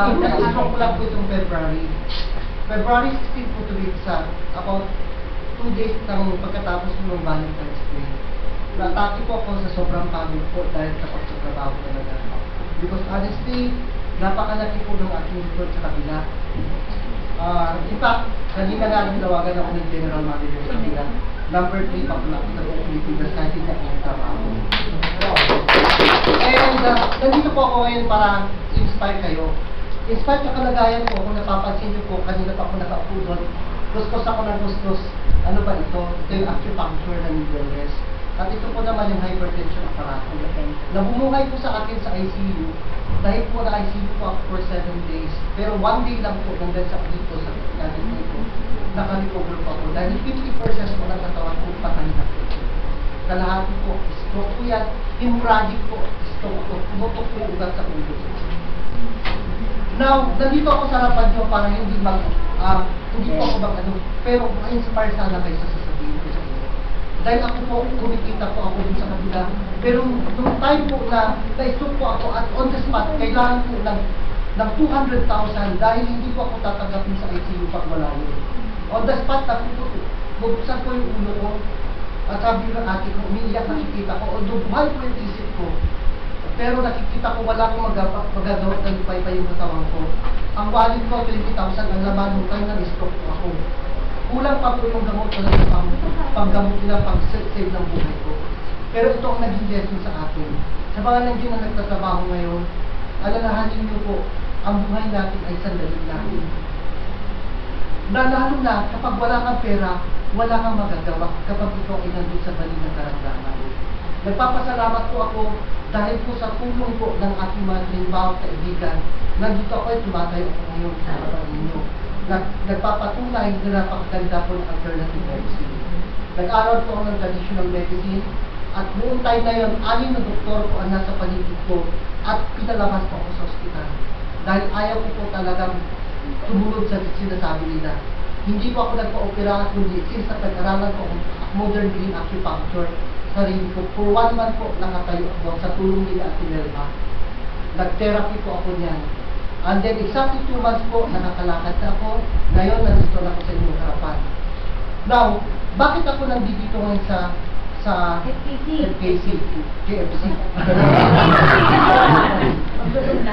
Na-stroke ko lang po itong February. February 16 po to be exact, about 2 days ng pagkatapos ng Valentine's Day. Natake po ako sa sobrang pagod po dahil kapag sa trabaho talaga. Because honestly, napakalaki po ng aking report sa kabila. In fact, kanina nga tinawagan ako ng General Manager sa kabila. Number 3 pa po na ako sa Pilipinas kahit hindi ako ng trabaho. And nandito po ako ngayon para inspire kayo. Inspire sa kalagayan ko, kung napapansin niyo po, kanina pa ako nakaupo doon, gustos ako ng gustos. Ano ba ito? Ito yung acupuncture ng wellness. At ito po naman yung hypertension apparatus. Nabumuhay po sa akin sa ICU, dahil po na ICU po ako for 7 days. Pero 1 day lang po, nandun sa dito, sa natin dito, naka-recover po ako. Dahil 50% po ng katawan po patay na po. Kalahati po, stroke po yan, hemorrhagic po, stroke po, pumutok po yung ugat sa ulo. Now, nandito ako sa harapan nyo para hindi hindi po ako pero ma-inspire sana kayo sa sasabihin ko sa inyo. Dahil ako po, kumikita po ako dun sa kabila. Pero nung time po na na-stroke po ako at on the spot, kailangan po ng 200,000 dahil hindi po ako tatanggapin sa ICU pag wala yun. On the spot, bubuksan ko yung ulo ko at sabi ng ate ko, umiiyak nakikita ko, although buhay ko yung isip ko. Pero nakikita ko wala akong magagawa ng lupay pa yung katawan ko. Ang wallet ko, 20,000 ang laman nung time na stroke ko ako. Kulang pa po yung gamot ko lang panggamot nila, pang-save ng buhay ko. Pero ito ang naging lesson sa akin. Sa mga nandiyan na nagtatrabaho ngayon, alalahanin niyo po, ang buhay natin ay sandali natin. Lalo na kapag wala kang pera, wala kang magagawa kapag ikaw ay nandun sa bali ng karamdaman. Nagpapasalamat po ako dahil po sa tulong po ng aking mga trainbawang kaibigan. Nandito ako ay tumatayo ako ngayon sa harapan ninyo. Nagpapatunay na napakaganda po ng alternative medicine. Nag-aral po ako ng traditional medicine at noong time na yun, 6 na doktor po ang nasa paligid ko at pinalabas po ako sa ospital. Dahil ayaw ko po talagang tumulog sa sinasabi nila. Hindi po ako nagpa-opera kundi since nag-aralan ko modern green acupuncture, sarili ko. For 1 month po, nakatayo ako sa tulong nila at Tinelma. Nag-therapy po ako niyan. And then, exactly 2 months po, nakakalakad na ako. Ngayon, nandito na ako sa inyong harapan. Now, bakit ako nandito ngayon sa FKC? KFC.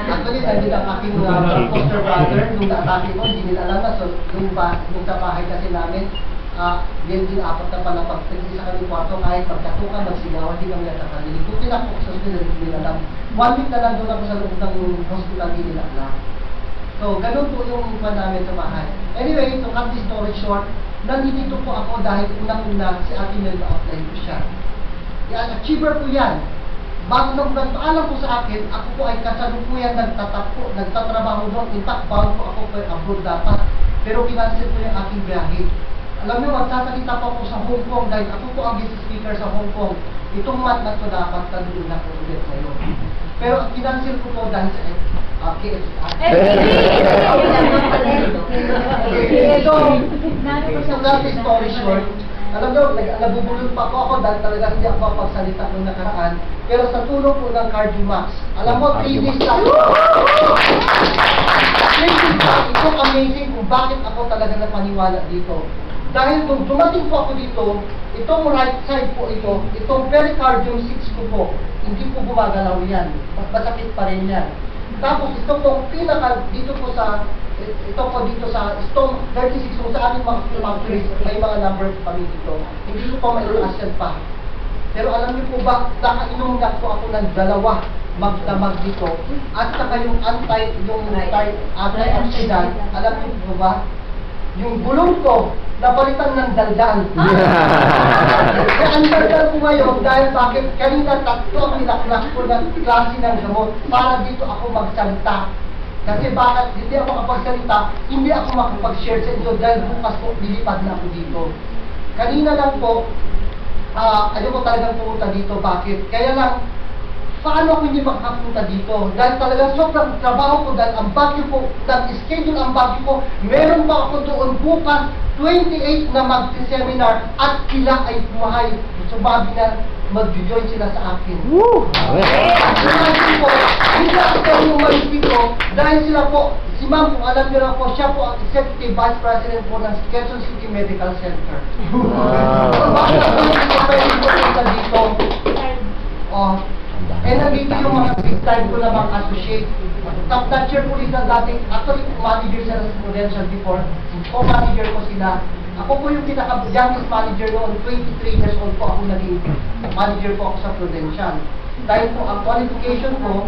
Actually, nandito ang aking foster brother. Nung naatake ko, hindi nila alam na. So, nung sa bahay kasi namin, yan din 4 na pala pagtagsi sa kanyang kwarto, kahit magkatukan, magsigawan, hindi kami natakalili. Kung tinapok sa hospital, hindi nila alam. 1 week na lang doon ako sa loob ng hospital, hindi nila alam. So, ganun po yung ipan namin sa bahay. Anyway, to cut this story short, nandito po ako dahil unang-una si Ate Mel na-offline ko siya. Yan, achiever po yan. Bago nang nagpaalam po sa akin, ako po ay kasalukuyan nagtatrabaho doon. In fact, bound po ako per abroad dapat. Pero kinansel po yung aking biyahe. Alam niyo, magsasalita po ako sa Hong Kong dahil ako po ang guest speaker sa Hong Kong. Itong month na ito dapat tanduin ako ulit ngayon. Pero kinansel ko po dahil sa KFC. So, that is story short. Alam niyo, nabubulol pa ako dahil talaga hindi ako mapagsalita nung nakaraan. Pero sa tulong po ng Cardimax, alam mo, 3 days lang. 3 days lang. Ito amazing kung bakit ako talaga napaniwala dito. Dahil kung dumating po ako dito, itong right side po itong pericardium 6 ko po, hindi po gumagalaw yan. Masakit pa rin yan. Tapos ito pong dito po sa stone 36 kung saan yung mga factories, may mga number kami dito. Hindi ko pa mailaas yan pa. Pero alam niyo po ba, nakainom na po ako ng 2 magdamag dito. At saka yung anti-oxidant, alam niyo po ba, yung gulong ko, napalitan ng daldal. Kaya ang daldal ko ngayon, dahil bakit kanina 3 ang nilaklas ko ng klase ng gamot para dito ako magsalita. Kasi bakit hindi ako makapagsalita, hindi ako makapag-share sa inyo dahil bukas po lilipad na ako dito. Kanina lang po, ayaw ko talagang pumunta dito. Bakit? Kaya lang, paano ako hindi makapunta dito? Dahil talagang sobrang trabaho ko, dahil ang bagyo ko, nag-schedule ang bagyo ko, meron pa ako doon bukas, 28 na mag-seminar, at sila ay buhay. Sumabi na, mag-join sila sa akin. Woo! Hindi ako kayo umalis dito dahil sila po, si ma'am, kung alam niyo na po, siya po ang Executive Vice President po ng Quezon City Medical Center. Bakit ako hindi ko pwede pupunta dito? Oh, nandito yung mga big time ko na mga associate. Top notcher po dito dating, actually manager sila sa Prudential before, co-manager ko sila. Ako po yung pinaka-youngest manager noon, 23 years old po ako naging manager po ako sa Prudential. Dahil po ang qualification ko,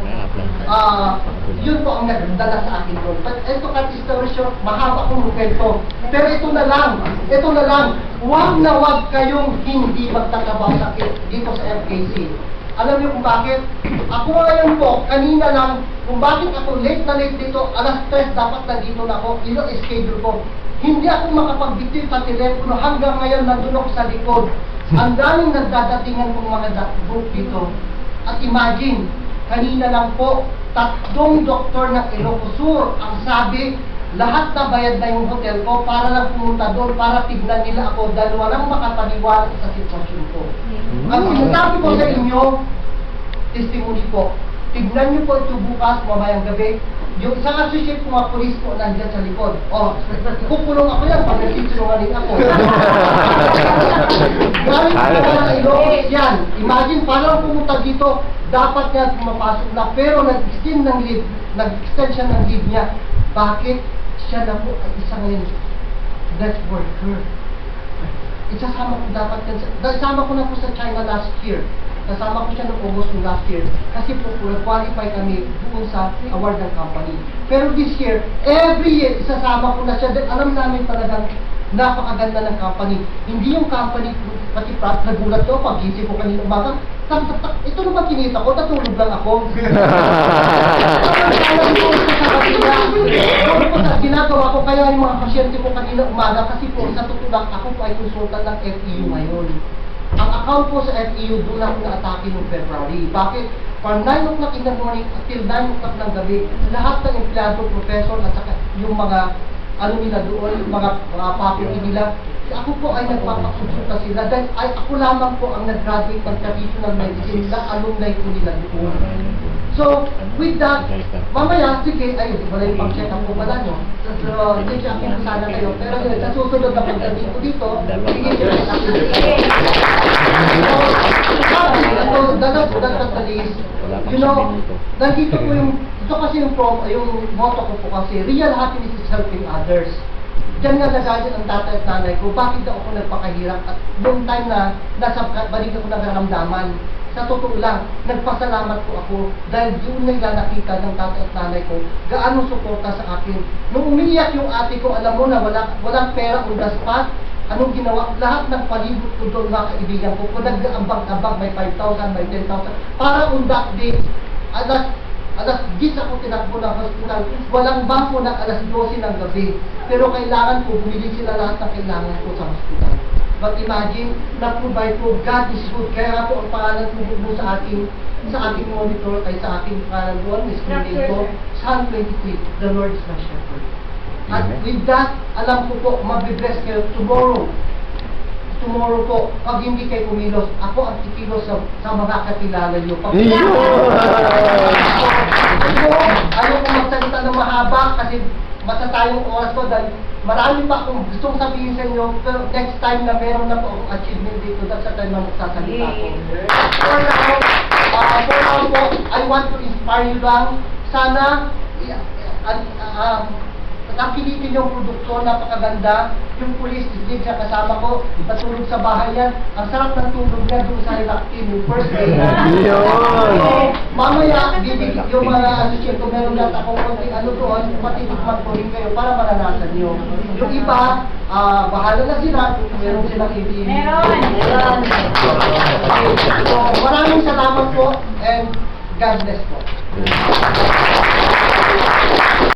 yun po ang nagdala sa akin doon. But ito kasi story short, mahaba kong kwento. Pero ito na lang, huwag na huwag kayong hindi magtatrabaho sa dito sa FKC. Alam niyo kung bakit? Ako ngayon po, kanina lang, kung bakit ako late na late dito, alas 3 dapat nandito na ako, ilo schedule ko. Hindi ako makapag-bitid sa telepono hanggang ngayon nandun ako sa likod. Ang daming nagdadatingan kong mga group dito. At imagine, kanina lang po, 3 doktor ng Ilocos Sur ang sabi, lahat na bayad na yung hotel ko para lang pumunta doon para tignan nila ako dahil walang makapaniwala sa sitwasyon ko. Ang sinasabi ko sa inyo, testimony po, tignan niyo po ito bukas, mamayang gabi, yung isang associate ko mga polis po nandiyan sa likod. O, kukulong ako yan pag nagsisinungaling ako. Galing ko na Ilocos yan. Imagine, parang pumunta dito, dapat niya pumapasok na, pero nag-extend siya ng leave niya. Bakit? Siya na po ay isang networker. Isasama ko dapat yan. Nasama ko na po sa China last year. Nasama ko siya noong August ng last year. Kasi po, qualify kami doon sa award ng company. Pero this year, every year, isasama ko na siya. Dahil alam namin talagang napakaganda ng company. Hindi yung company, pati Pratt, nagulat ko, pag-isip ko kanina umaga, ito naman kinita ko, natulog lang ako. Ginagawa ko kaya yung mga pasyente ko kanina umaga kasi po sa totoo lang ako po ay konsultan ng FEU ngayon. Ang account po sa FEU doon ako na-atake noong February. Bakit? From 9 o'clock in the morning until 9 o'clock ng gabi, lahat ng empleyado, professor at saka yung mga ano nila doon, yung mga faculty nila, ako po ay nagpapakonsulta sila dahil ako lamang po ang nag-graduate ng traditional medicine na alumni po nila doon. So, with that, mamaya, sige, ayun, wala yung pang-check up ko pala nyo. So, check up ko sana kayo. Pero yun, sa susunod na pagdating ko dito, sige, check up ko. So, dagat the list, you know, nandito po yung, ito kasi yung motto ko po kasi, real happiness is helping others. Diyan nga nagalit ang tatay at nanay ko, bakit daw ako nagpakahirap at noong time na nasa balik ako nagkaramdaman. Sa totoo lang, nagpasalamat po ako dahil doon nila nakita ng tatay at nanay ko gaano suporta sa akin. Nung umiiyak yung ate ko, alam mo na walang pera on the spot, anong ginawa? Lahat ng palibot ko doon mga kaibigan ko, kung nag-ambag-ambag, may 5,000, may 10,000, para on that day, alas 10 ako tinakbo ng hospital, walang bangko ng alas 12 ng gabi. Pero kailangan ko, bumili sila lahat ng kailangan ko sa hospital. But imagine, na-provide ko, God is good. Kaya nga po ang pangalan ko sa ating monitor, ay sa ating pangalan doon, Miss Cunito, Psalm 23, the Lord is my shepherd. At with that, alam ko po, mabibless kayo tomorrow. Tomorrow po, pag hindi kayo kumilos, ako ang kikilos sa mga kakilala nyo. Ayaw ko magsalita ng mahaba kasi matatayong oras ko dahil marami pa akong gustong sabihin sa inyo, pero next time na meron na po akong achievement dito, that's the time na magsasalita ko. For now po, I want to inspire you lang. Sana, nakikita yung produkto, napakaganda. Yung police din siya kasama ko, natulog sa bahay yan. Ang sarap ng tulog niya doon sa Relactin, yung first day. So, mamaya, bibig yung mga associate ko, meron lang akong konting ano doon, matitikman ko rin kayo para maranasan nyo. Yung iba, bahala na sila, meron silang ibig. Meron! So, maraming salamat po, and God bless po.